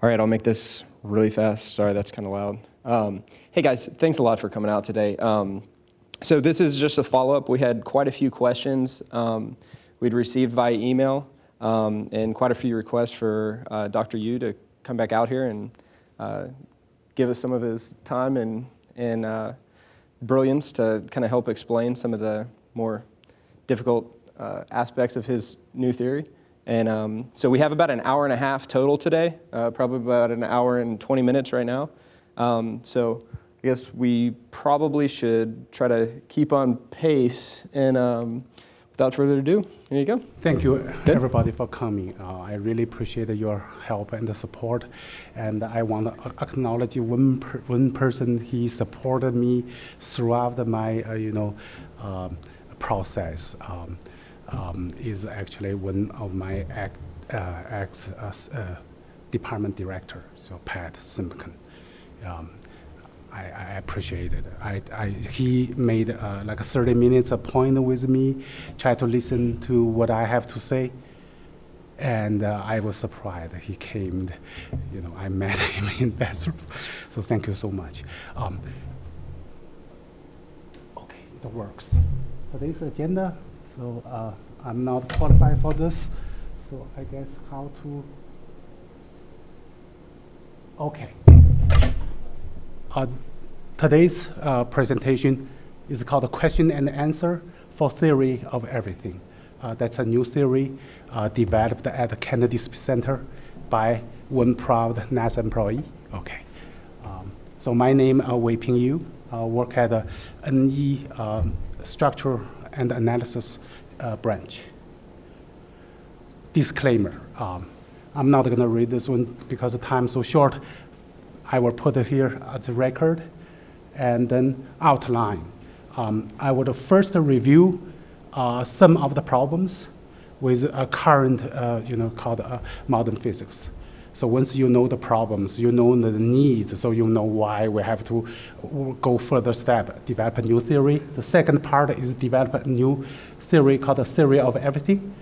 All right, I'll make this really fast. Sorry, that's kind of loud. Hey guys, thanks a lot for coming out today. So this is just a follow-up. We had quite a few questions we'd received via email and quite a few requests for Dr. Yu to come back out here and give us some of his time and brilliance to kind of help explain some of the more difficult aspects of his new theory. And so we have about an hour and a half total today, probably about an hour and 20 minutes right now. So I guess we probably should try to keep on pace. And without further ado, here you go. Thank you, everybody, for coming. I really appreciate your help and the support. And I want to acknowledge one person. He supported me throughout my, process. Is actually one of my ex department director, so Pat Simpkin. I appreciate it. He made like a 30 minutes appointment with me, tried to listen to what I have to say, and I was surprised he came. I met him in the bathroom. So thank you so much. Okay, it works. Today's agenda. So I'm not qualified for this. So I guess how to. Okay. Today's presentation is called a question and answer for theory of everything. That's a new theory developed at the Kennedy Space Center by one proud NASA employee. Okay. So my name is Wei-Ping Yu. I work at the NE Structure and Analysis branch. Disclaimer. I'm not going to read this one because the time is so short. I will put it here as a record and then outline. I would first review some of the problems with a current, called modern physics. So once you know the problems, you know the needs, so you know why we have to go further step, develop a new theory. The second part is develop a new theory called the theory of everything.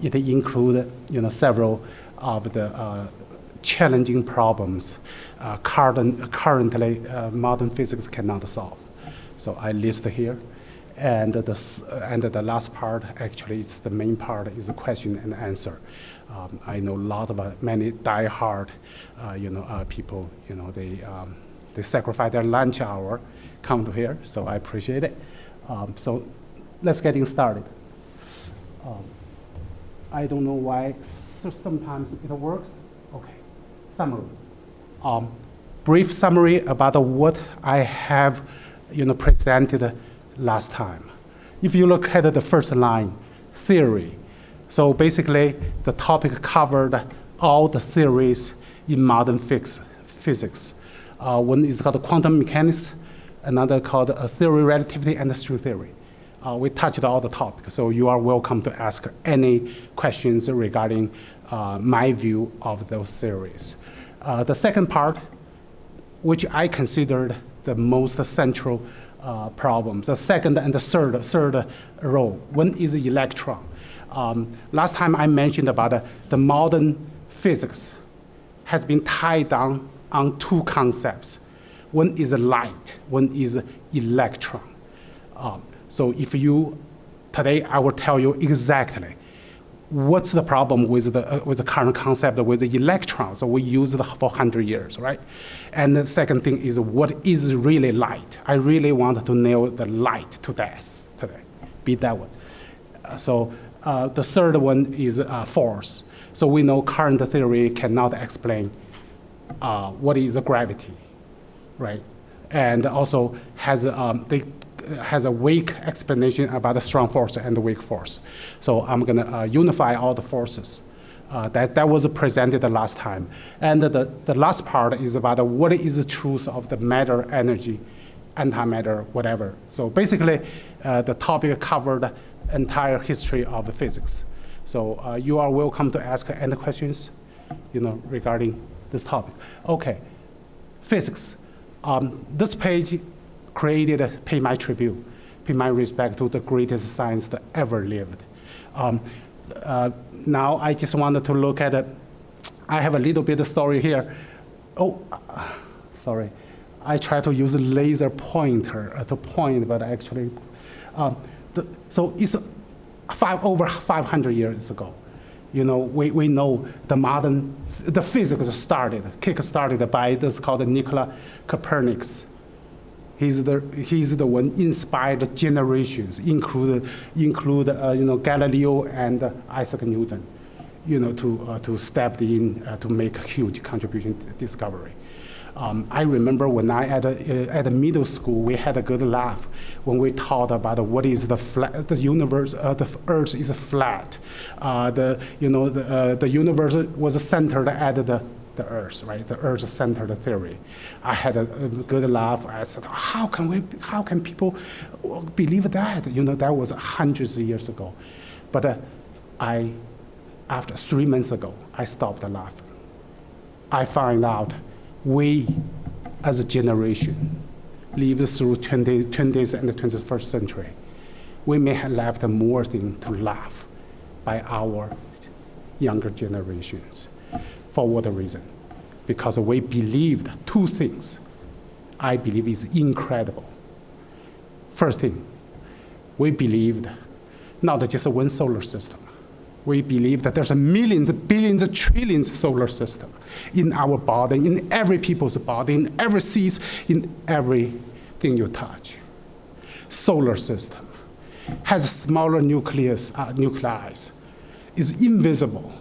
It includes several of the challenging problems currently modern physics cannot solve. So I list here. And the last part, actually, is the main part, is the question and answer. I know many die-hard, people. They sacrifice their lunch hour, come to here. So I appreciate it. So let's get started. I don't know why. So sometimes it works. Okay. Summary. Brief summary about what I have, presented last time. If you look at the first line, theory. So basically, the topic covered all the theories in modern physics. One is called quantum mechanics, another called theory relativity and string theory. We touched all the topics, so you are welcome to ask any questions regarding my view of those theories. The second part, which I considered the most central problems, the second and the third row. One is the electron. Last time I mentioned about the modern physics has been tied down on two concepts. One is light, one is electron. So today I will tell you exactly what's the problem with the current concept with the electron. So we used it for 100 years, right? And the second thing is what is really light. I really want to nail the light to death today, beat that one. So the third one is force. So we know current theory cannot explain what is gravity, right? And also has a weak explanation about the strong force and the weak force. So I'm going to unify all the forces. That was presented the last time. And the last part is about what is the truth of the matter, energy, antimatter, whatever. So basically, the topic covered entire history of the physics. So you are welcome to ask any questions, regarding this topic. Okay, physics. This page created, pay my tribute, pay my respect to the greatest science that ever lived. Now I just wanted to look at I have a little bit of story here. Oh, sorry. I try to use a laser pointer to point, but actually, so it's over 500 years ago. You know, we know the physics kick-started by this called Nikola Copernicus. He's the one inspired generations, include Galileo and Isaac Newton, to step in to make a huge contribution to discovery. I remember when I at middle school, we had a good laugh when we taught about what is the universe. The Earth is flat. The universe was centered at the Earth, right? The Earth-centered theory. I had a good laugh. I said, how can people believe that? That was hundreds of years ago. But after 3 months ago, I stopped laughing. I find out we, as a generation, lived through 20th and the 21st century. We may have left more things to laugh by our younger generations. For what reason? Because we believed two things I believe is incredible. First thing, we believed not just one solar system. We believe that there's millions, billions, trillions solar system in our body, in every people's body, in every seed, in everything you touch. Solar system has a smaller nuclei, is invisible,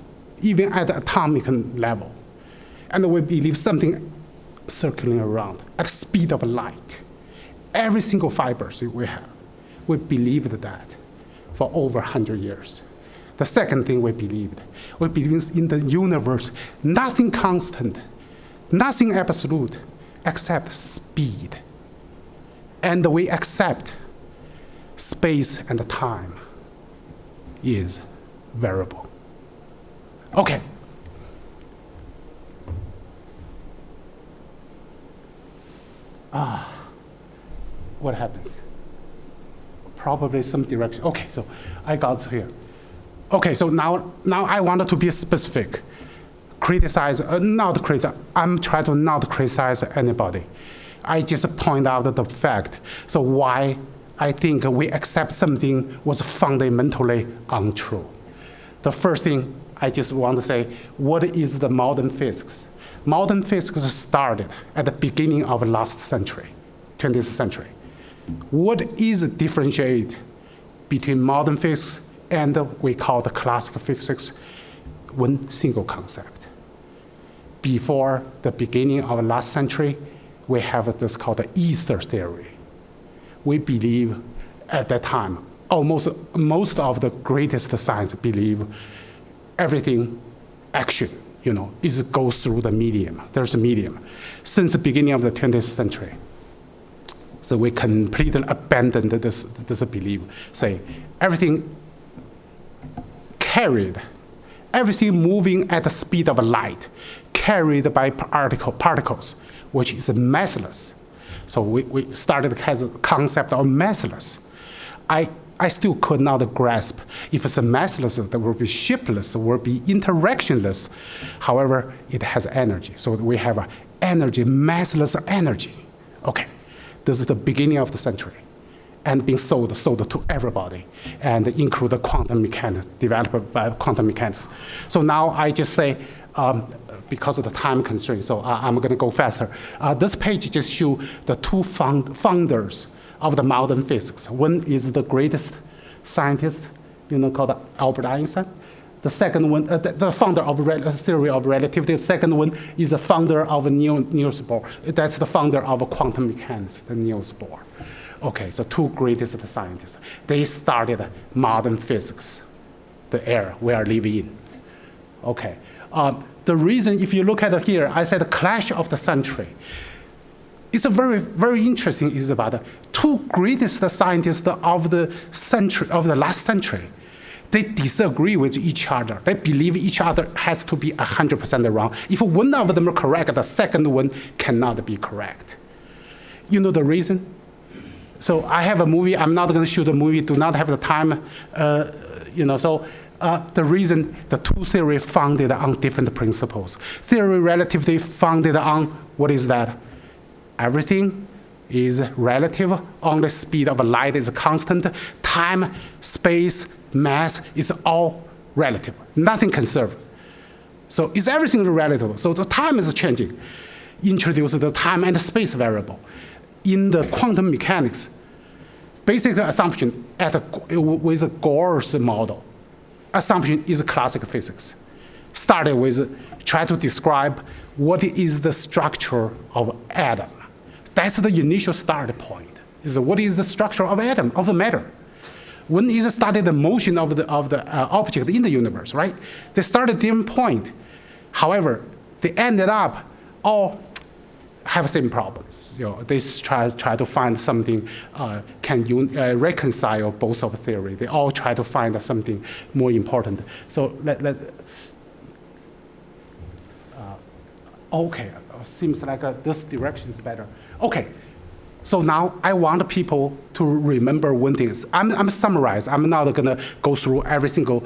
even at the atomic level. And we believe something circling around at the speed of light. Every single fibers we have, we believed that for over 100 years. The second thing we believed in the universe, nothing constant, nothing absolute, except speed. And we accept space and time is variable. Okay. What happens? Probably some direction. Okay, so I got here. Okay, so now I wanted to be specific. Not criticize. I'm trying to not criticize anybody. I just point out the fact. So why I think we accept something was fundamentally untrue. The first thing I just want to say, what is the modern physics? Modern physics started at the beginning of last century, 20th century. What is differentiate between modern physics and we call the classical physics? One single concept. Before the beginning of last century, we have this called the ether theory. We believe at that time, most of the greatest science believe everything action, goes through the medium. There's a medium. Since the beginning of the 20th century, so we completely abandoned this belief. Say everything carried, everything moving at the speed of light, carried by particles, which is massless. So we started the concept of massless. I still could not grasp if it's a massless, that will be shapeless, will be interactionless. However, it has energy. So we have an energy, massless energy. Okay, this is the beginning of the century, and being sold to everybody, and include the quantum mechanics, developed by quantum mechanics. So now I just say, because of the time constraint, so I'm going to go faster. This page just shows the two founders of the modern physics. One is the greatest scientist, called Albert Einstein. The second one, the founder of theory of relativity. The second one is the founder of Niels Bohr. That's the founder of quantum mechanics, the Niels Bohr. Okay, so two greatest scientists. They started modern physics, the era we are living in. Okay, the reason, if you look at it here, I said the clash of the century. It's a very, very interesting. Is about the two greatest scientists of the century, of the last century. They disagree with each other. They believe each other has to be 100% wrong. If one of them are correct, the second one cannot be correct. You know the reason? So I have a movie. I'm not going to show the movie. Do not have the time. So the reason the two theory founded on different principles. Theory of relativity founded on what is that? Everything is relative, only speed of light is constant, time, space, mass is all relative, nothing conserved. So is everything relative? So the time is changing. Introduce the time and space variable. In the quantum mechanics, basic assumption with Gore's model, assumption is classical physics. Started with try to describe what is the structure of atom. That's the initial start point. Is what is the structure of atom, of the matter? When is studied the motion of the object in the universe, right? They started at different point. However, they ended up all have same problems. They try to find something can reconcile both of the theory. They all try to find something more important. So okay, seems like this direction is better. Okay, so now I want people to remember one thing. I'm summarize. I'm not gonna go through every single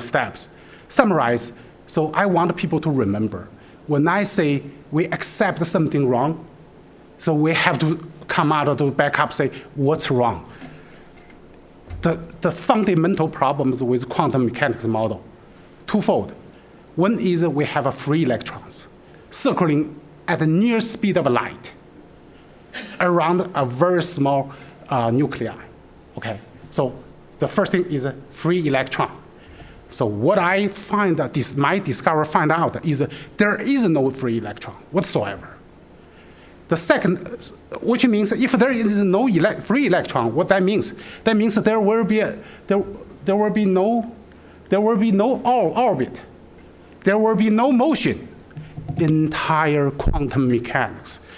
steps. Summarize. So I want people to remember. When I say we accept something wrong, so we have to come out to back up, say what's wrong. The fundamental problems with quantum mechanics model, twofold. One is we have a free electrons circling at the near speed of light around a very small nuclei. Okay, so the first thing is a free electron. So what I find out, find out is there is no free electron whatsoever. The second, which means if there is no free electron, what that means? That means there will be no orbit. There will be no motion. Entire quantum mechanics.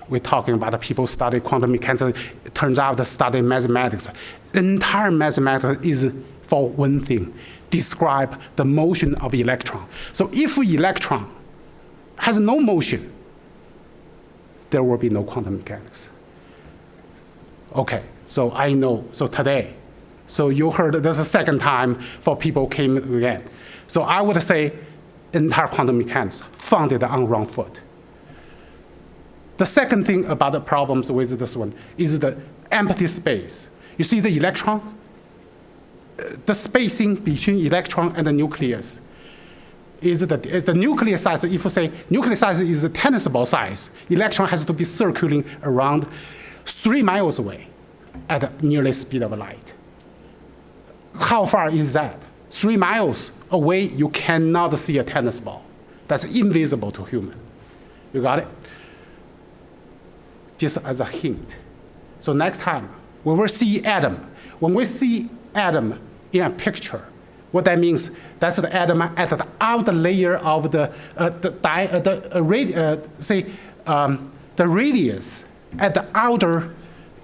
We're talking about the people study quantum mechanics. It turns out they study mathematics. Entire mathematics is for one thing. Describe the motion of electron. So if electron has no motion, there will be no quantum mechanics. Okay, so I know, so today, so you heard this a second time for people came again. So I would say entire quantum mechanics founded on wrong foot. The second thing about the problems with this one is the empty space. You see the electron? The spacing between electron and the nucleus is the nuclear size. If you say nuclear size is a tennis ball size, electron has to be circling around 3 miles away at nearly speed of light. How far is that? 3 miles away, you cannot see a tennis ball. That's invisible to human. You got it? Just as a hint. So next time, when we see atom, in a picture, what that means, that's the atom at the outer layer of the radius at the outer,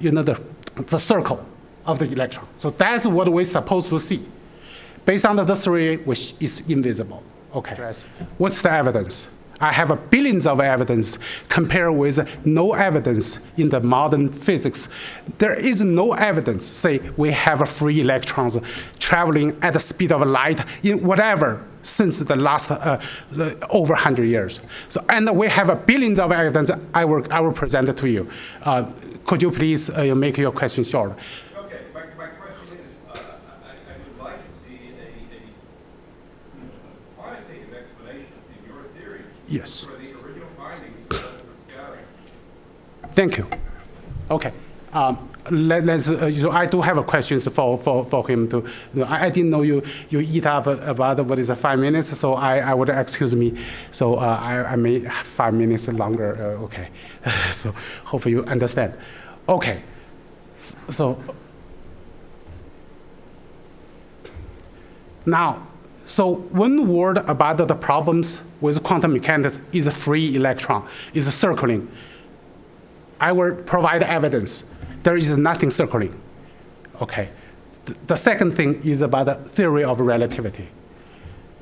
the circle of the electron. So that's what we're supposed to see. Based on the theory, which is invisible. Okay. What's the evidence? I have billions of evidence compared with no evidence in the modern physics. There is no evidence, say we have free electrons traveling at the speed of light in whatever since the last over 100 years. So, and we have billions of evidence I will present it to you. Could you please make your question short? Okay, my question is, I would like to see a quantitative explanation in your theory. Yes. For the original findings of scattering. Thank you. Okay. So I do have a questions for him to. I didn't know you eat up about what is 5 minutes, so I would excuse me. So I may 5 minutes longer. Okay. So hopefully you understand. Okay. So now. So one word about the problems with quantum mechanics is a free electron, is circling. I will provide evidence. There is nothing circling. Okay. The second thing is about the theory of relativity.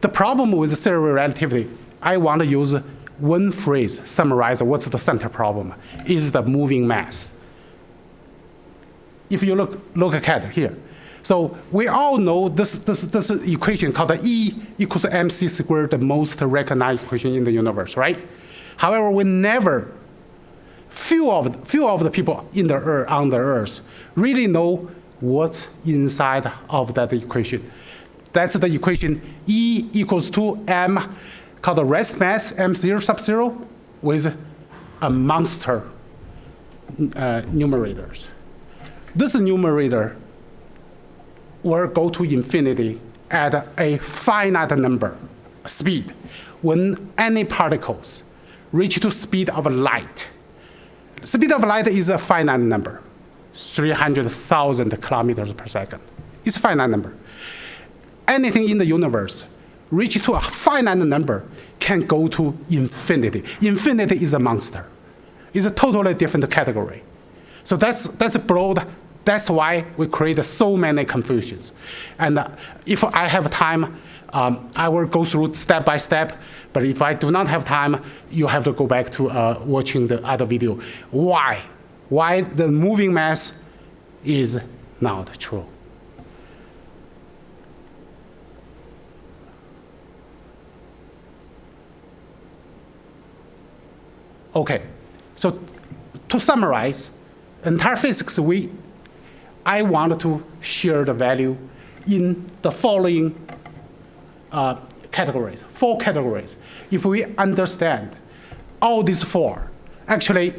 The problem with the theory of relativity, I want to use one phrase, summarize what's the center problem, is the moving mass. If you look at here. So we all know this equation called E equals mc squared, the most recognized equation in the universe, right? However, we never, few of the people on the Earth really know what's inside of that equation. That's the equation E equals to m, called the rest mass m0 sub 0, with a monster numerators. This numerator will go to infinity at a finite number speed when any particles reach to speed of light. Speed of light is a finite number, 300,000 kilometers per second. It's a finite number. Anything in the universe reach to a finite number can go to infinity. Infinity is a monster. It's a totally different category. So that's broad. That's why we create so many confusions. And if I have time, I will go through step by step. But if I do not have time, you have to go back to watching the other video. Why? Why the moving mass is not true? Okay, so to summarize, entire physics, I want to share the value in the following categories, 4 categories. If we understand all these 4, actually,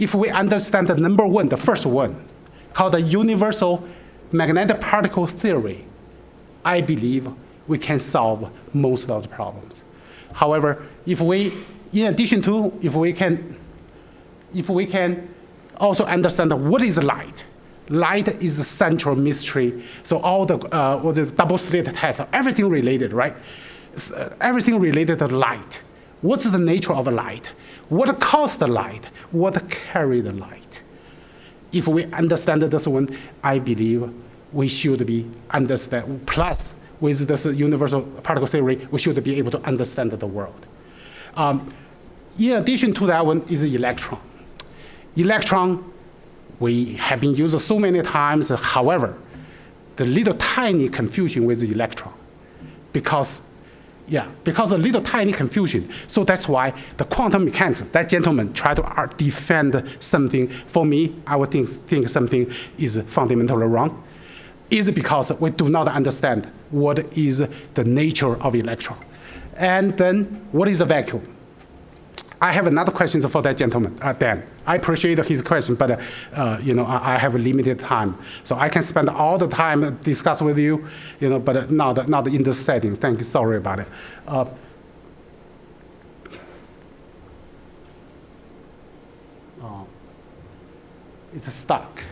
if we understand the number 1, the first one, called the universal magnetic particle theory, I believe we can solve most of the problems. However, if we can also understand what is light. Light is the central mystery. So all the double slit test, everything related, right? Everything related to light. What's the nature of light? What caused the light? What carried the light? If we understand this one, I believe we should be understand. Plus, with this universal particle theory, we should be able to understand the world. In addition to that one is the electron. Electron, we have been used so many times. However, the little tiny confusion with the electron, because a little tiny confusion. So that's why the quantum mechanics, that gentleman tried to defend something. For me, I would think something is fundamentally wrong. Is because we do not understand what is the nature of electron. And then, what is a vacuum? I have another question for that gentleman, Dan. I appreciate his question, but I have limited time, so I can spend all the time discuss with you, but not in this setting. Thank you. Sorry about it. It's stuck.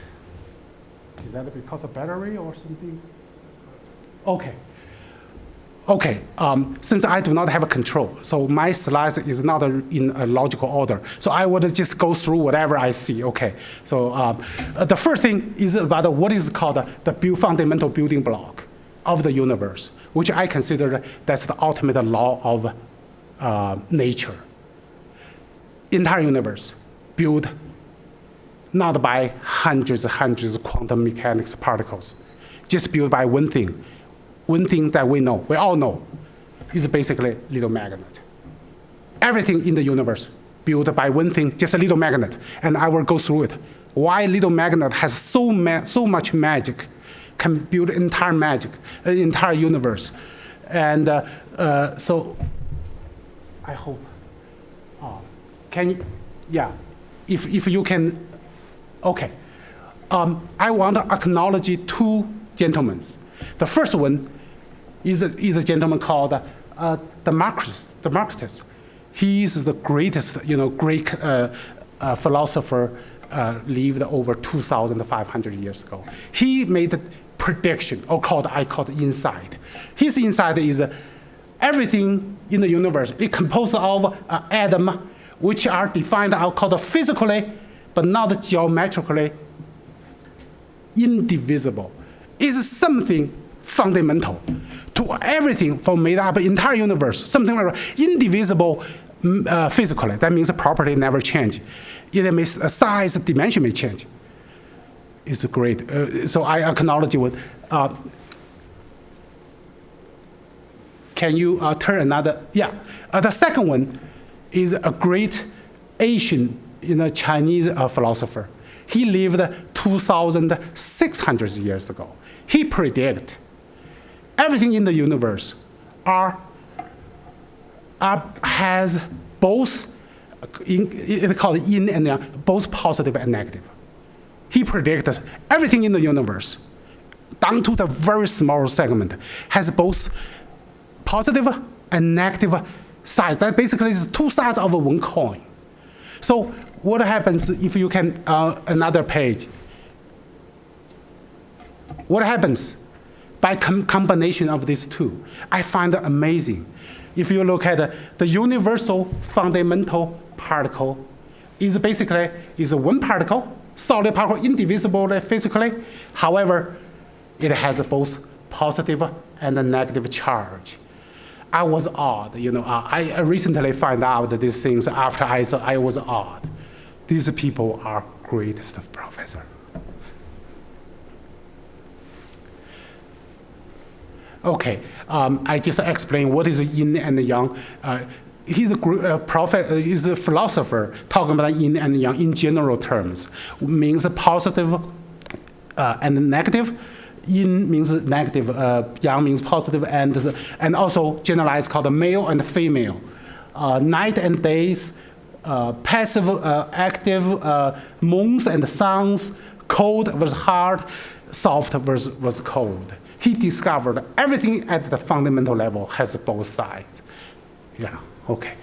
Is that because of battery or something? Okay, since I do not have a control, so my slides is not in a logical order. So I would just go through whatever I see, okay. So the first thing is about what is called the fundamental building block of the universe, which I consider that's the ultimate law of nature. Entire universe built not by hundreds of quantum mechanics particles, just built by one thing. One thing that we all know, is basically little magnet. Everything in the universe built by one thing, just a little magnet. And I will go through it. Why little magnet has so much magic, can build entire magic, entire universe. And so I hope, if you can, okay. I want to acknowledge 2 gentlemen. The first one is a gentleman called Democritus. He is the greatest, Greek philosopher lived over 2,500 years ago. He made a prediction, I call it insight. His insight is everything in the universe is composed of atoms, which are defined, called physically, but not geometrically indivisible. Is something fundamental to everything made up entire universe, something like indivisible physically. That means the property never change. It means size, dimension may change. is great. So I acknowledge you. Can you turn another? Yeah. The second one is a great Asian, Chinese philosopher. He lived 2,600 years ago. He predicted everything in the universe has both, it's called yin and yang, both positive and negative. He predicts everything in the universe, down to the very small segment, has both positive and negative sides. That basically is two sides of one coin. So what happens if you can, another page? What happens by combination of these two? I find it amazing. If you look at the universal fundamental particle, is basically one particle, solid particle, indivisible physically. However, it has both positive and negative charge. I was awed, I recently found out these things after I was awed. These people are greatest professor. Okay, I just explained what is yin and yang. He's a prophet. He's a philosopher talking about yin and yang in general terms. Means positive and negative. Yin means negative. Yang means positive, and also generalized called male and female. Night and days. Passive, active, moons and suns. Cold versus hard. Soft versus cold. He discovered everything at the fundamental level has both sides. Yeah, okay.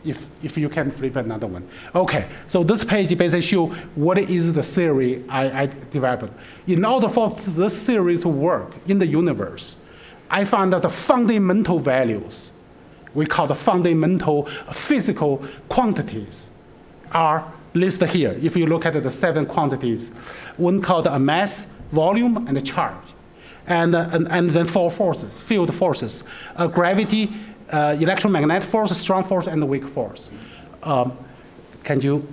If you can flip another one. Okay, so this page basically shows what is the theory I developed. In order for this theory to work in the universe, I found that the fundamental values, we call the fundamental physical quantities, are listed here. If you look at the 7 quantities, one called a mass, volume, and charge. And then 4 forces, field forces, gravity, electromagnetic force, strong force, and weak force. Can you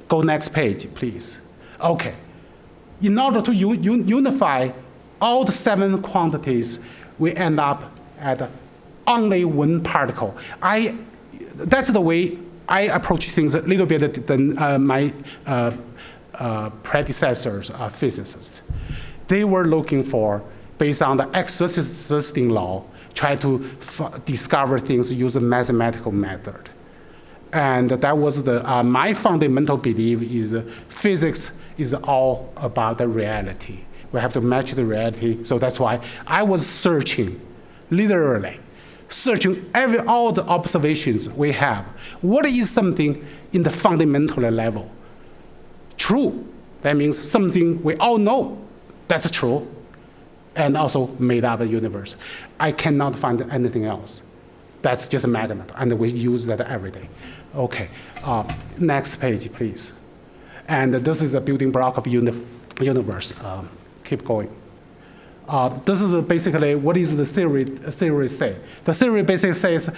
go next page, please? Okay. In order to unify all the 7 quantities, we end up at only one particle. That's the way I approach things a little bit than my predecessors, physicists. They were looking for, based on the existing law, try to discover things using a mathematical method. And that was my fundamental belief is physics is all about the reality. We have to match the reality. So that's why I was searching, literally, searching all the observations we have. What is something in the fundamental level? True. That means something we all know that's true, and also made up a universe. I cannot find anything else. That's just a magnet, and we use that every day. Okay, next page, please. And this is a building block of universe. Keep going. This is basically what is the theory say. The theory basically says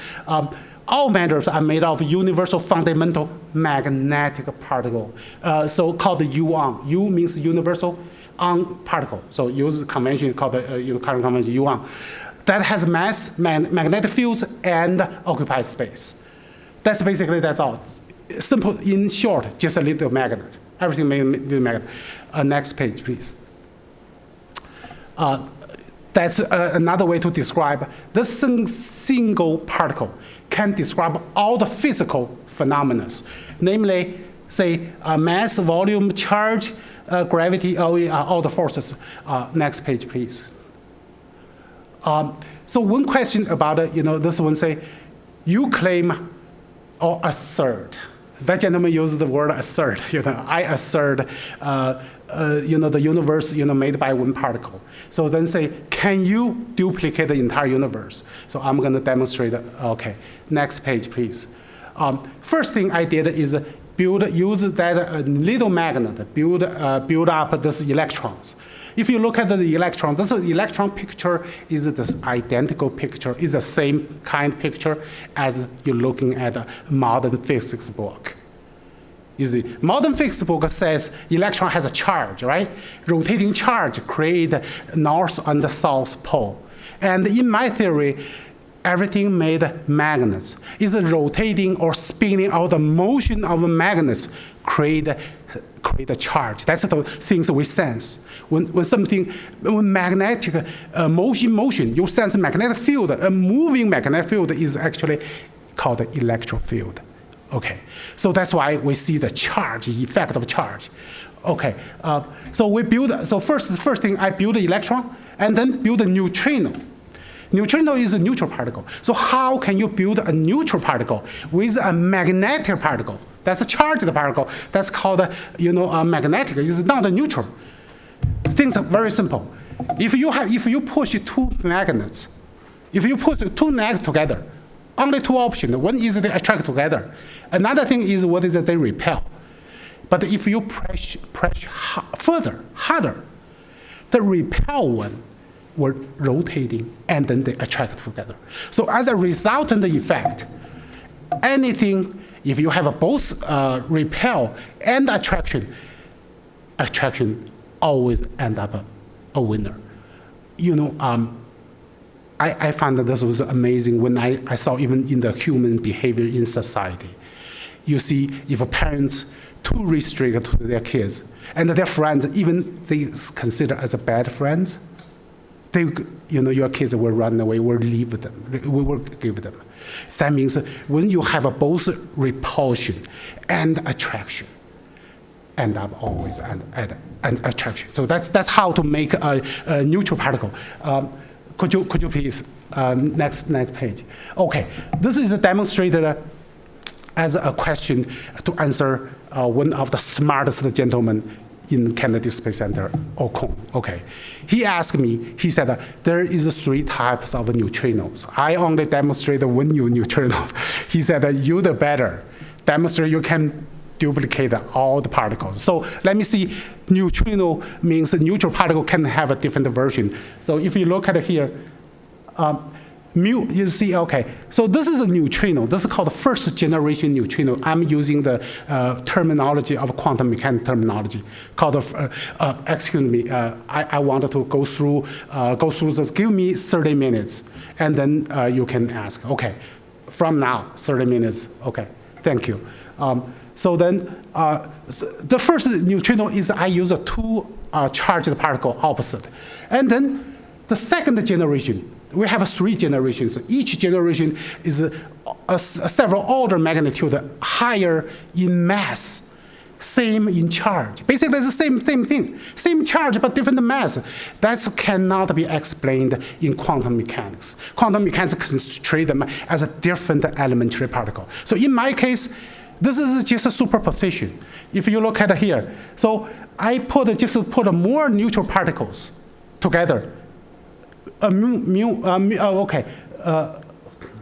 all matters are made of universal fundamental magnetic particle, so called UON. U means universal on particle. So use convention called the current convention UON. That has mass, magnetic fields, and occupies space. That's all. Simple, in short, just a little magnet. Everything made a little magnet. Next page, please. That's another way to describe this single particle can describe all the physical phenomena, namely, say, mass, volume, charge, gravity, all the forces. Next page, please. So one question about it, this one say, you claim or assert. That gentleman used the word assert. I assert, the universe, made by one particle. So then say, can you duplicate the entire universe? So I'm going to demonstrate. Okay, next page, please. First thing I did is use that little magnet, build up these electrons. If you look at the electron, this electron picture is this identical picture, is the same kind of picture as you're looking at a modern physics book. Easy. Modern physics book says electron has a charge, right? Rotating charge create north and south pole. And in my theory, everything made magnets. Is rotating or spinning out the motion of magnets create a charge. That's the things we sense. When magnetic motion, you sense magnetic field. A moving magnetic field is actually called the electric field. Okay, so that's why we see the charge, effect of charge. Okay, so first thing I build the electron and then build a neutrino. Neutrino is a neutral particle. So how can you build a neutral particle with a magnetic particle? That's a charged particle. That's called magnetic. It's not a neutral. Things are very simple. If you push two magnets, if you put two magnets together, only two options. One is they attract together. Another thing is what is they repel. But if you press harder, the repel one were rotating and then they attract together. So as a resultant effect, anything, if you have both repel and attraction always end up a winner. I found that this was amazing when I saw even in the human behavior in society. You see, if parents too restrict to their kids and their friends, even they consider as a bad friends, your kids will run away, will leave them, we will give them. That means when you have both repulsion and attraction, end up always at attraction. So that's how to make a neutral particle. Could you please next page? Okay, this is demonstrated as a question to answer one of the smartest gentlemen in Kennedy Space Center, Okon. Okay, he asked me. He said there is 3 types of neutrinos. I only demonstrate one neutrinos. He said you the better demonstrate you can duplicate all the particles. So let me see. Neutrino means a neutral particle can have a different version. So if you look at it here, you see, okay, so this is a neutrino. This is called the first generation neutrino. I'm using the terminology of quantum mechanics terminology called, excuse me, I wanted to go through this. Give me 30 minutes, and then you can ask. Okay, from now, 30 minutes. Okay, thank you. So then, the first neutrino is I use a 2 charged particle opposite. And then the second generation, we have 3 generations. Each generation is a several order magnitude higher in mass, same in charge. Basically, it's the same thing. Same charge, but different mass. That cannot be explained in quantum mechanics. Quantum mechanics can treat them as a different elementary particle. So in my case, this is just a superposition. If you look at here, so I just put more neutral particles together.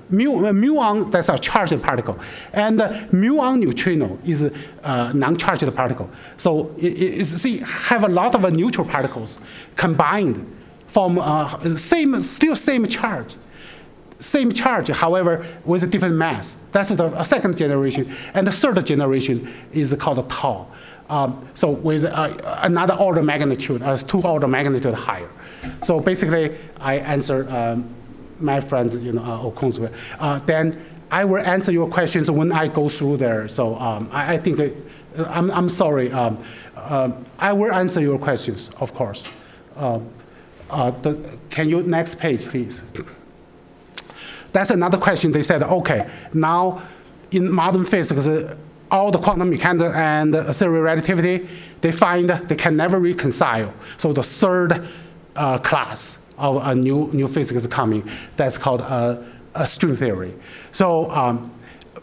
Muon, that's a charged particle, and muon neutrino is a non-charged particle. So see, have a lot of neutral particles combined, form still same charge. Same charge, however, with a different mass. That's the second generation. And the third generation is called tau. So with another order magnitude, 2 order magnitude higher. So basically, I answer my friends, Okon's way. Then I will answer your questions when I go through there. So I think, I'm sorry. I will answer your questions, of course. Can you, next page, please? That's another question. They said, okay, now in modern physics, all the quantum mechanics and theory of relativity, they find they can never reconcile. So the third class of a new physics is coming. That's called a string theory. So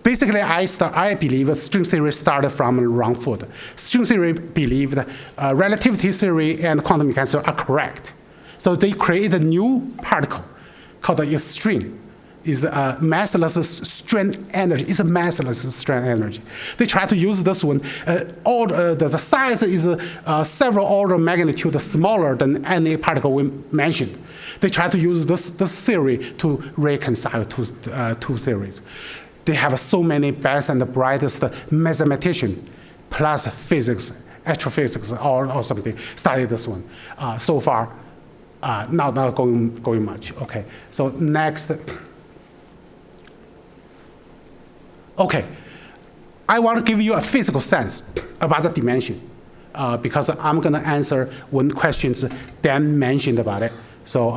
basically, I believe string theory started from the wrong foot. String theory believed relativity theory and quantum mechanics are correct. So they create a new particle called a string. Is a massless strand energy. It's a massless strand energy. They try to use this one. The size is several order magnitude smaller than any particle we mentioned. They try to use this theory to reconcile two theories. They have so many best and the brightest mathematicians plus physics, astrophysics, or something, study this one. So far, not going much. Okay, so next. Okay, I want to give you a physical sense about the dimension because I'm going to answer one question Dan mentioned about it. So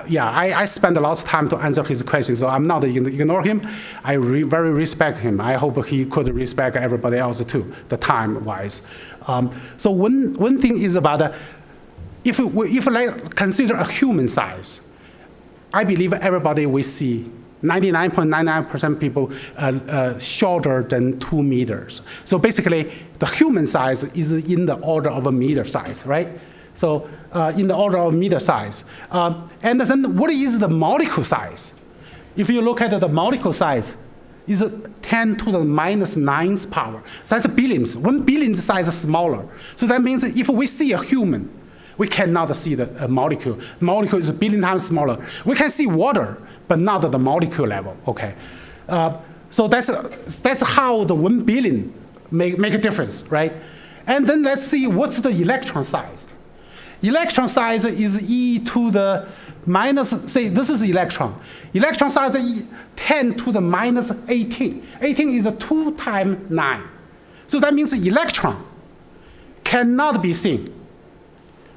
yeah, I spend a lot of time to answer his questions, so I'm not ignore him. I very respect him. I hope he could respect everybody else too, the time-wise. So one thing is about if like consider a human size, I believe everybody we see 99.99% people shorter than 2 meters. So basically, the human size is in the order of a meter size, right? So in the order of meter size. And then what is the molecule size? If you look at the molecule size, is 10 to the minus 9th power. So that's billions. 1 billion size is smaller. So that means if we see a human, we cannot see the molecule. Molecule is 1 billion times smaller. We can see water, but not at the molecule level, okay? So that's how the 1 billion make a difference, right? And then let's see what's the electron size. Electron size is e to the minus, say this is electron. Electron size is 10 to the minus 18. 18 is 2 times 9. So that means electron cannot be seen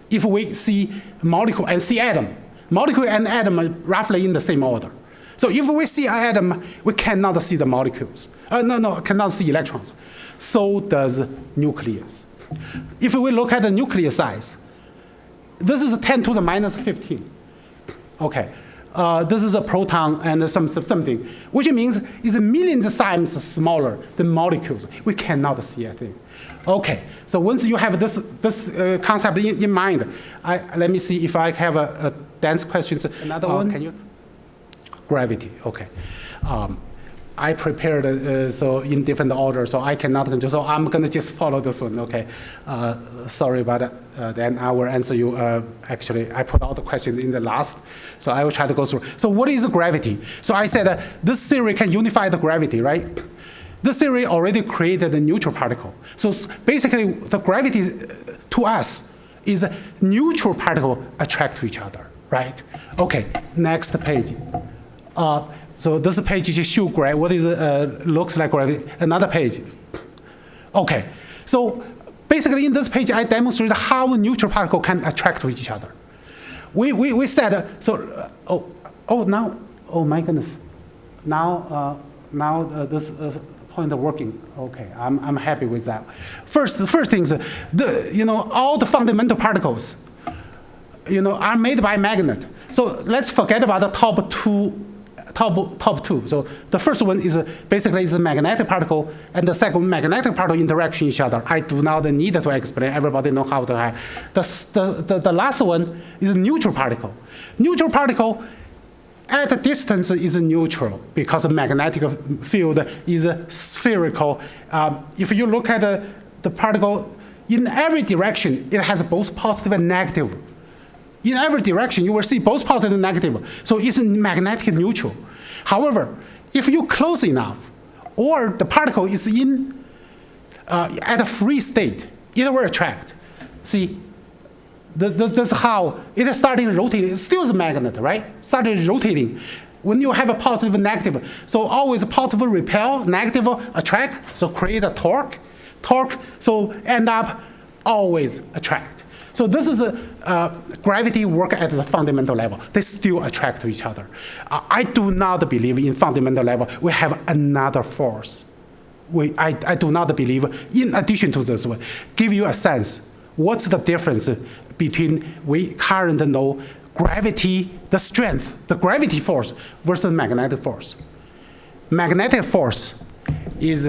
if we see molecule and see atom. Molecule and atom are roughly in the same order. So if we see an atom, we cannot see the molecules. Cannot see electrons. So does nucleus. If we look at the nucleus size, this is 10 to the minus 15. Okay, this is a proton and something, which means it's millions times smaller than molecules. We cannot see a thing. Okay, so once you have this concept in mind, let me see if I have a dense question. Another one? Can you? Gravity. Okay. I prepared so in different order, so I cannot control. So I'm gonna just follow this one. Okay. Sorry about that. Then I will answer you. Actually, I put all the questions in the last, so I will try to go through. So what is gravity? So I said this theory can unify the gravity, right? This theory already created a neutral particle. So basically, the gravity to us is a neutral particle attract to each other, right? Okay, next page. So this page just shows what is looks like gravity. Another page. Okay, so basically in this page, I demonstrated how neutral particle can attract to each other. We said now, oh my goodness, now this point working. Okay, I'm happy with that. The first thing is, all the fundamental particles, are made by magnet. So let's forget about the top two. So the first one is basically is a magnetic particle, and the second magnetic particle interaction each other. I do not need to explain. Everybody know how to have. The last one is a neutral particle. Neutral particle at a distance is neutral because the magnetic field is spherical. If you look at the particle, in every direction, it has both positive and negative. In every direction, you will see both positive and negative. So it's magnetic neutral. However, if you close enough, or the particle is in at a free state, it will attract. See, that's how it started rotating. It's still a magnet, right? Started rotating. When you have a positive and negative, so always positive repel, negative attract, so create a torque, so end up always attract. So this is gravity work at the fundamental level. They still attract to each other. I do not believe in fundamental level we have another force. I do not believe, in addition to this one, give you a sense, what's the difference between we currently know gravity, the strength, the gravity force versus magnetic force. Magnetic force is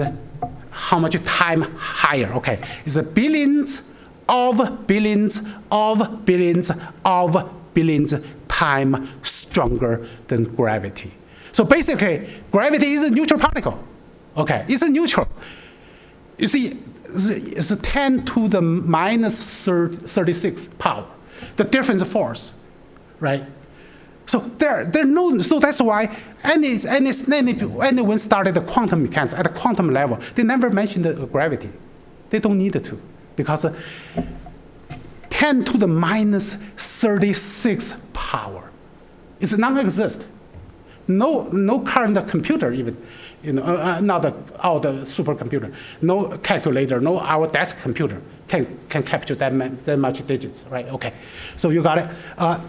how much time higher, okay? It's a billions of billions of billions of billions time stronger than gravity. So basically, gravity is a neutral particle. Okay, it's a neutral. You see, it's 10 to the minus 36 power, the difference force, right? So so that's why anyone started the quantum mechanics at a quantum level, they never mentioned the gravity. They don't need to, because 10 to the minus 36 power is non-exist. No current computer even, not the supercomputer, no calculator, no our desk computer can capture that much digits, right? Okay, so you got it.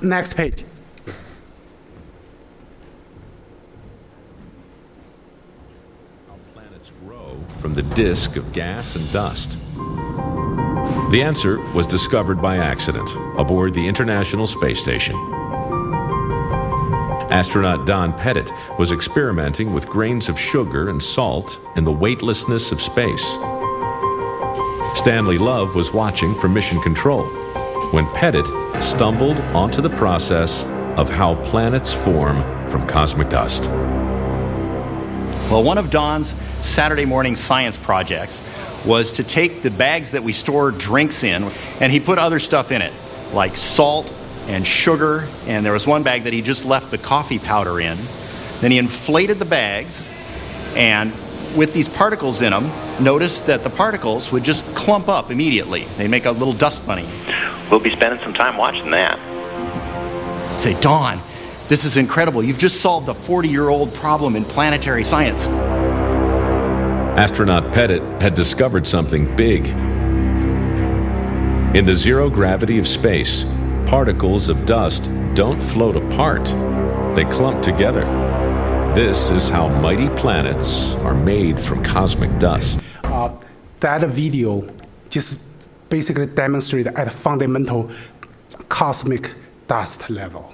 Next page. How planets grow from the disk of gas and dust. The answer was discovered by accident aboard the International Space Station. Astronaut Don Pettit was experimenting with grains of sugar and salt in the weightlessness of space. Stanley Love was watching from Mission Control when Pettit stumbled onto the process of how planets form from cosmic dust. Well, one of Don's Saturday morning science projects was to take the bags that we store drinks in, and he put other stuff in it, like salt and sugar, and there was one bag that he just left the coffee powder in. Then he inflated the bags, and with these particles in them, noticed that the particles would just clump up immediately. They'd make a little dust bunny. We'll be spending some time watching that. Say, Don, this is incredible. You've just solved a 40-year-old problem in planetary science. Astronaut Pettit had discovered something big. In the zero gravity of space, particles of dust don't float apart, they clump together. This is how mighty planets are made from cosmic dust. That video just basically demonstrated at a fundamental cosmic dust level.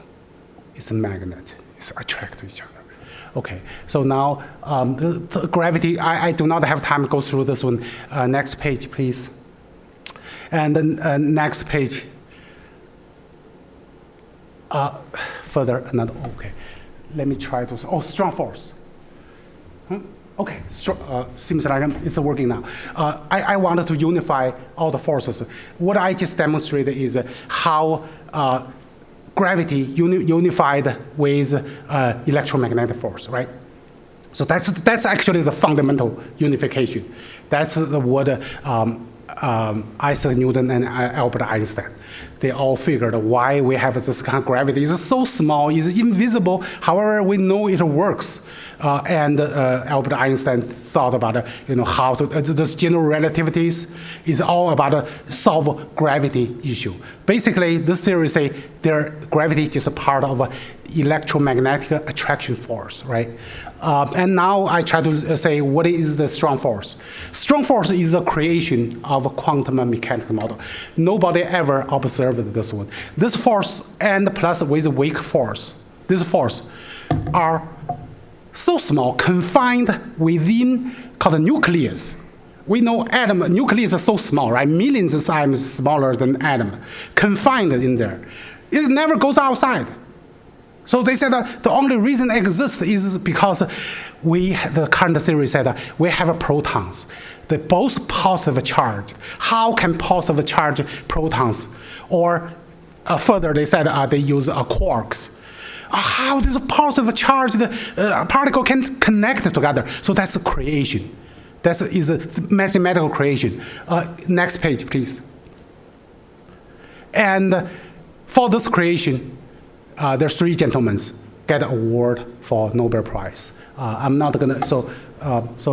It's a magnet, it's attract to each other. Okay, so now the gravity, I do not have time to go through this one. Next page, please. And then next page. Further, another, okay. Let me try to, strong force. Okay, seems like it's working now. I wanted to unify all the forces. What I just demonstrated is how gravity unified with electromagnetic force, right? So that's actually the fundamental unification. That's what Isaac Newton and Albert Einstein, they all figured why we have this kind of gravity. It's so small, it's invisible, however we know it works. And Albert Einstein thought about how to, this general relativities is all about solve gravity issue. Basically, this theory say gravity is just a part of electromagnetic attraction force, right? And now I try to say, what is the strong force? Strong force is the creation of a quantum mechanics model. Nobody ever observed this one. This force and plus with weak force, this force are so small, confined within called the nucleus. We know atom nucleus is so small, right? Millions of times smaller than atom, confined in there. It never goes outside. So they said that the only reason it exists is because the current theory said that we have protons. They're both positive charged. How can positive charged protons, or further they said they use quarks. How does a positive charged particle can connect together? So that's a creation. That is a mathematical creation. Next page, please. And for this creation, there's three gentlemen get an award for Nobel Prize. I'm not gonna, so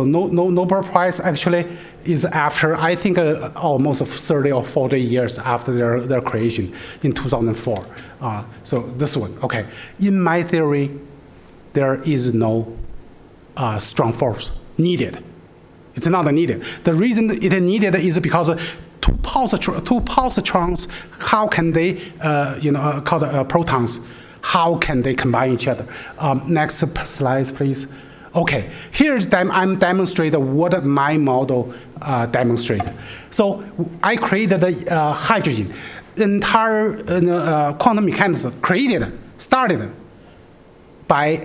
Nobel Prize actually is after, I think, almost 30 or 40 years after their creation in 2004. So this one, okay. In my theory, there is no strong force needed. It's not needed. The reason it is needed is because two positrons, how can they, called protons, how can they combine each other? Next slide, please. Okay, here I'm demonstrating what my model demonstrated. So I created hydrogen. Entire quantum mechanics started by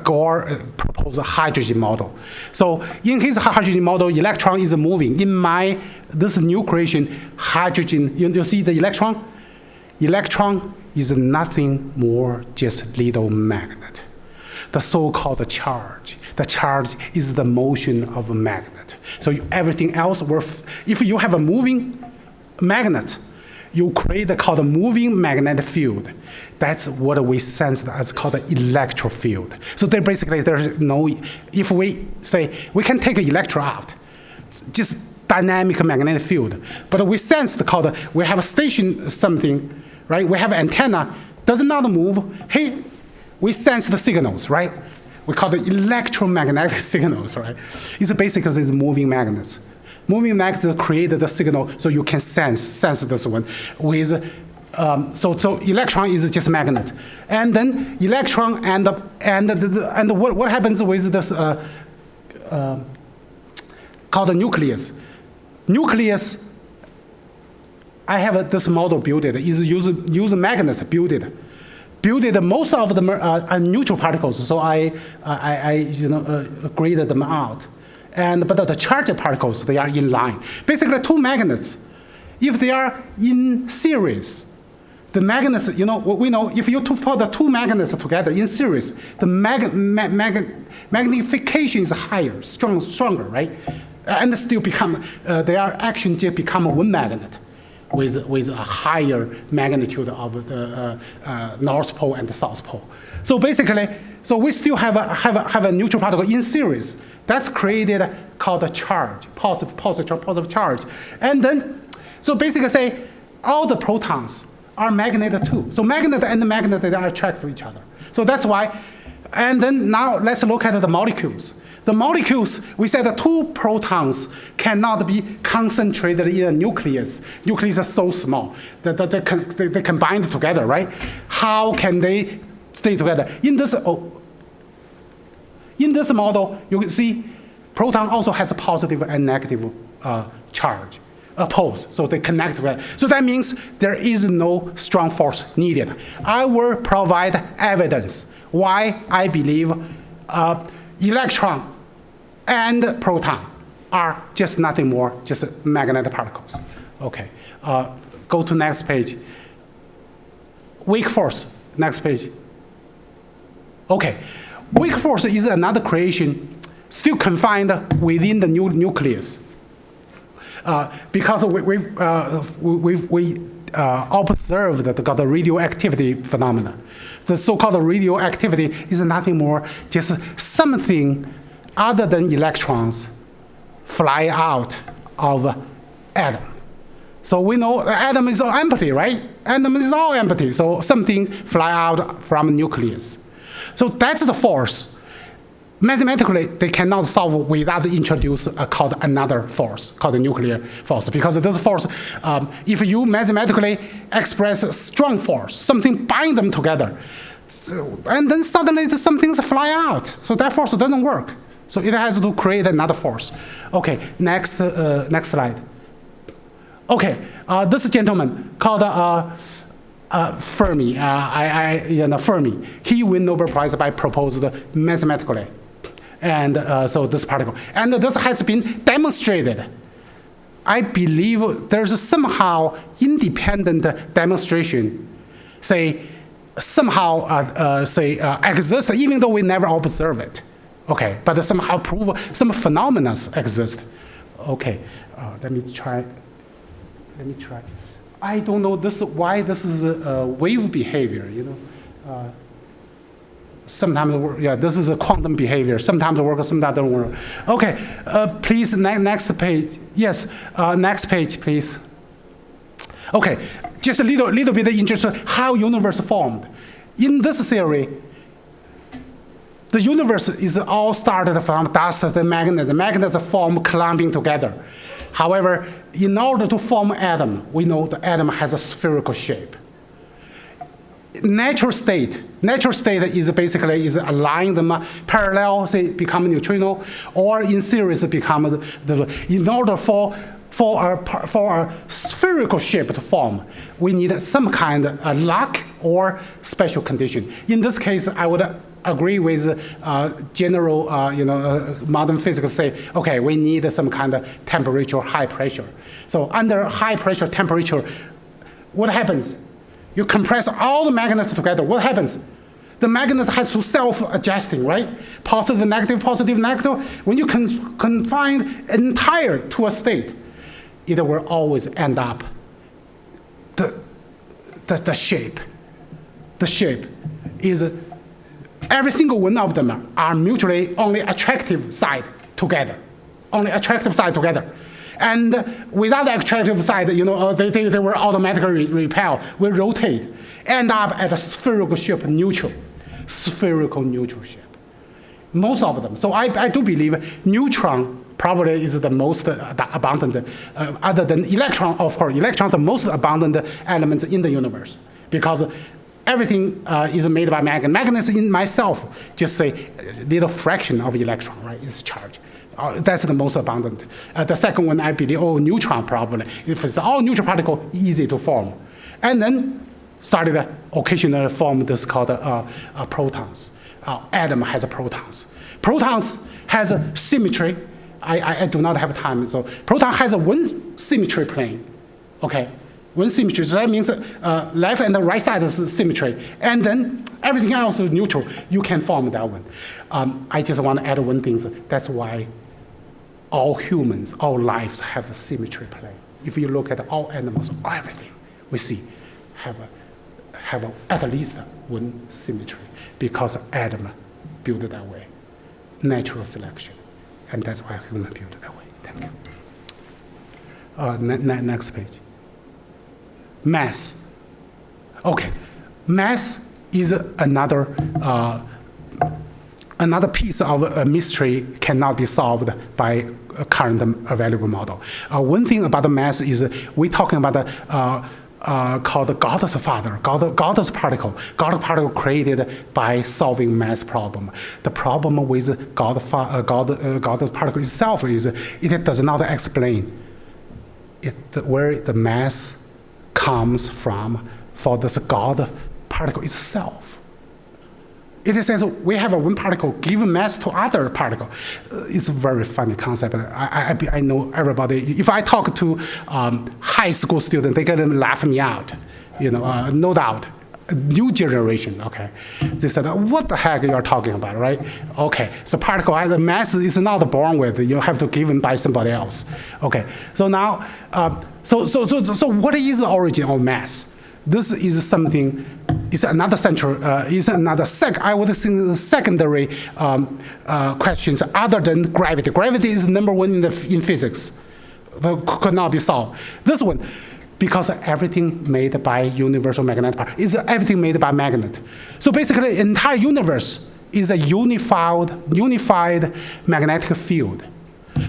Gore proposed a hydrogen model. So in his hydrogen model, electron is moving. In this new creation, hydrogen, you see the electron? Electron is nothing more just little magnet. The so-called charge. The charge is the motion of a magnet. So everything else, if you have a moving magnet, you create the called moving magnetic field. That's what we sense as called the electric field. So there basically there's no, if we say we can take an electron out, it's just dynamic magnetic field. But we sense the called, we have a station something, right? We have an antenna, does not move. Hey, we sense the signals, right? We call it electromagnetic signals, right? It's basically these moving magnets. Moving magnets create the signal so you can sense this one with, so electron is just magnet. And then electron and what happens with this called the nucleus. Nucleus, I have this model built it, is use magnets build it. Most of them are neutral particles, so I graded them out. But the charged particles, they are in line. Basically, two magnets, if they are in series, the magnets, we know if you put the two magnets together in series, the magnification is higher, stronger, right? And still become, they are actually just become one magnet with a higher magnitude of the North Pole and the South Pole. So basically, so we still have a neutral particle in series. That's created called a charge, positive charge. And then, so basically say, all the protons are magnetic too. So magnet and magnet, they are attracted to each other. So that's why, and then now let's look at the molecules. The molecules, we said the two protons cannot be concentrated in a nucleus. Nucleus is so small that they can bind together, right? How can they stay together? In this model, you can see proton also has a positive and negative charge, opposed, so they connect together. So that means there is no strong force needed. I will provide evidence why I believe electron and proton are just nothing more, just magnetic particles. Okay, go to next page. Weak force, next page. Okay, weak force is another creation still confined within the nucleus. Because we observed the radioactivity phenomena. The so-called radioactivity is nothing more just something other than electrons fly out of atom. So we know the atom is all empty, right? Atom is all empty. So something fly out from nucleus. So that's the force. Mathematically, they cannot solve without introduce called another force, called the nuclear force. Because this force, if you mathematically express a strong force, something bind them together, and then suddenly some things fly out. So that force doesn't work. So it has to create another force. Okay, next slide. Okay, this gentleman called Fermi. Fermi. He won Nobel Prize by proposed mathematically. And so this particle. And this has been demonstrated. I believe there's somehow independent demonstration, exists, even though we never observe it. Okay, but somehow prove some phenomena exist. Okay, let me try. I don't know why this is a wave behavior, Sometimes, this is a quantum behavior. Sometimes it works, sometimes it doesn't work. Okay, please, next page. Yes, next page, please. Okay, just a little bit interested how universe formed. In this theory, the universe is all started from dust and magnet. The magnets form clumping together. However, in order to form atom, we know the atom has a spherical shape. Natural state is basically align them parallel, say become neutrino, or in series become in order for a spherical shape to form, we need some kind of luck or special condition. In this case, I would agree with general, modern physics say, okay, we need some kind of temperature, high pressure. So under high pressure temperature, what happens? You compress all the magnets together. What happens? The magnet has to self-adjusting, right? Positive, negative, positive, negative. When you confine entire to a state, it will always end up the shape. The shape is every single one of them are mutually only attractive side together. Only attractive side together. And without the attractive side, they will automatically repel, will rotate, end up at a spherical shape neutral. Spherical neutral shape. Most of them. So I do believe neutron probably is the most abundant, other than electron, of course. Electron is the most abundant element in the universe because everything is made by magnet. Magnets in myself just say a little fraction of electron, right? It's charged. That's the most abundant. The second one, I believe, neutron probably. If it's all neutral particle, easy to form. And then started occasionally form this called protons. Atom has protons. Protons has a symmetry. I do not have time. So proton has a one symmetry plane. Okay, one symmetry. So that means left and the right side is symmetry. And then everything else is neutral. You can form that one. I just want to add one thing. So that's why all humans, all lives have a symmetry plane. If you look at all animals, everything we see have at least one symmetry because Adam built it that way. Natural selection. And that's why human built it that way. Thank you. Next page. Mass. Okay. Mass is another piece of a mystery cannot be solved by a current available model. One thing about the mass is we're talking about called God's father, God's particle. God's particle created by solving mass problem. The problem with God's particle itself is it does not explain where the mass comes from for this God particle itself. It says we have one particle give mass to other particle. It's a very funny concept. I know everybody. If I talk to high school students, they're gonna laugh me out. No doubt. New generation, okay. They said, what the heck you're talking about, right? Okay, so particle, the mass is not born with. You have to give it by somebody else. Okay, so now, so what is the origin of mass? This is something. It's another central. I would think secondary questions other than gravity. Gravity is number one in physics. That could not be solved. This one, because everything made by universal magnetic particle is everything made by magnet. So basically, the entire universe is a unified magnetic field.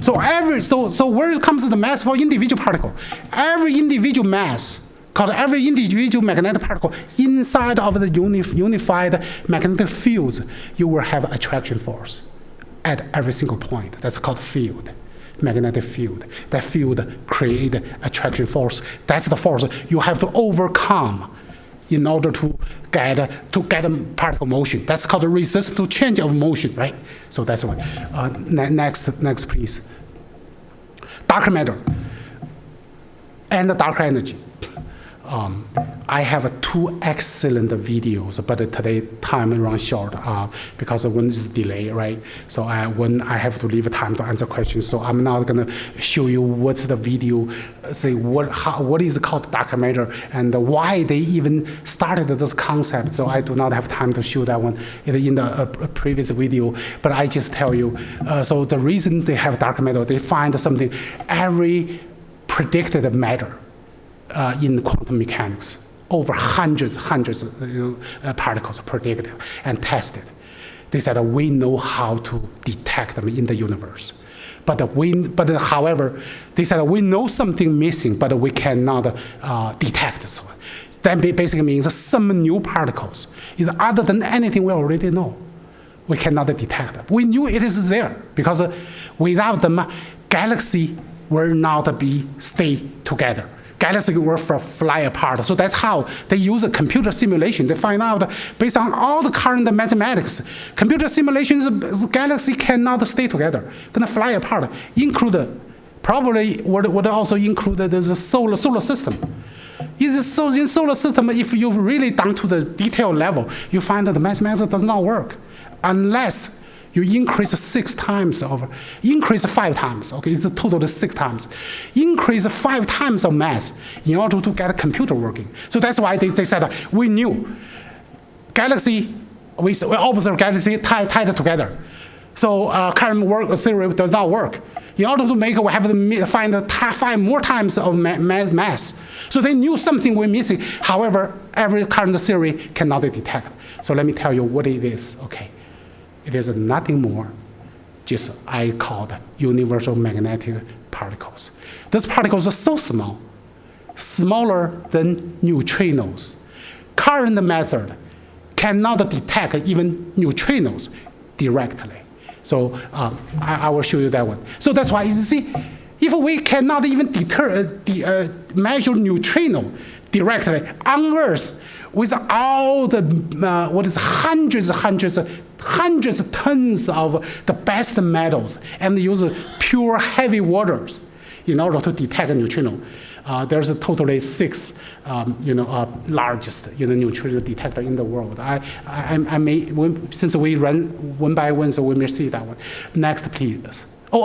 So where comes the mass for individual particle? Every individual mass. Called every individual magnetic particle inside of the unified magnetic fields, you will have attraction force at every single point. That's called field, magnetic field. That field create attraction force. That's the force you have to overcome in order to get a particle motion. That's called resistance to change of motion, right? So that's what. Next, please. Dark matter and the dark energy. I have two excellent videos, but today time runs short because one is delay, right? So when I have to leave time to answer questions, so I'm not gonna show you what's the video, say what is called dark matter and why they even started this concept. So I do not have time to show that one in the previous video, but I just tell you. So the reason they have dark matter, they find something every predicted matter. In quantum mechanics, over hundreds of particles predicted and tested. They said we know how to detect them in the universe, but however, they said we know something missing, but we cannot detect it. That basically means some new particles is other than anything we already know. We cannot detect them. We knew it is there because without them, galaxy will not stay together. Galaxies will fly apart. So that's how they use a computer simulation. They find out based on all the current mathematics, computer simulations, galaxy cannot stay together, gonna fly apart. Probably would also include the solar system. In solar system, if you really down to the detail level, you find that the mass method does not work unless you increase 5 times. Okay, it's a total of 6 times. Increase 5 times of mass in order to get a computer working. So that's why they said we knew galaxy, we observe galaxy tied together. So current work theory does not work. In order to make it, we have to find 5 more times of mass. So they knew something we're missing. However, every current theory cannot detect. So let me tell you what it is. Okay, it is nothing more, just I called universal magnetic particles. These particles are so small, smaller than neutrinos. Current method cannot detect even neutrinos directly. So I will show you that one. So that's why you see, if we cannot even measure neutrino directly on Earth with all the hundreds of tons of the best metals and use pure heavy waters in order to detect neutrino. There's a totally 6, largest neutrino detector in the world. I may, since we run one by one, so we may see that one. Next, please. I'm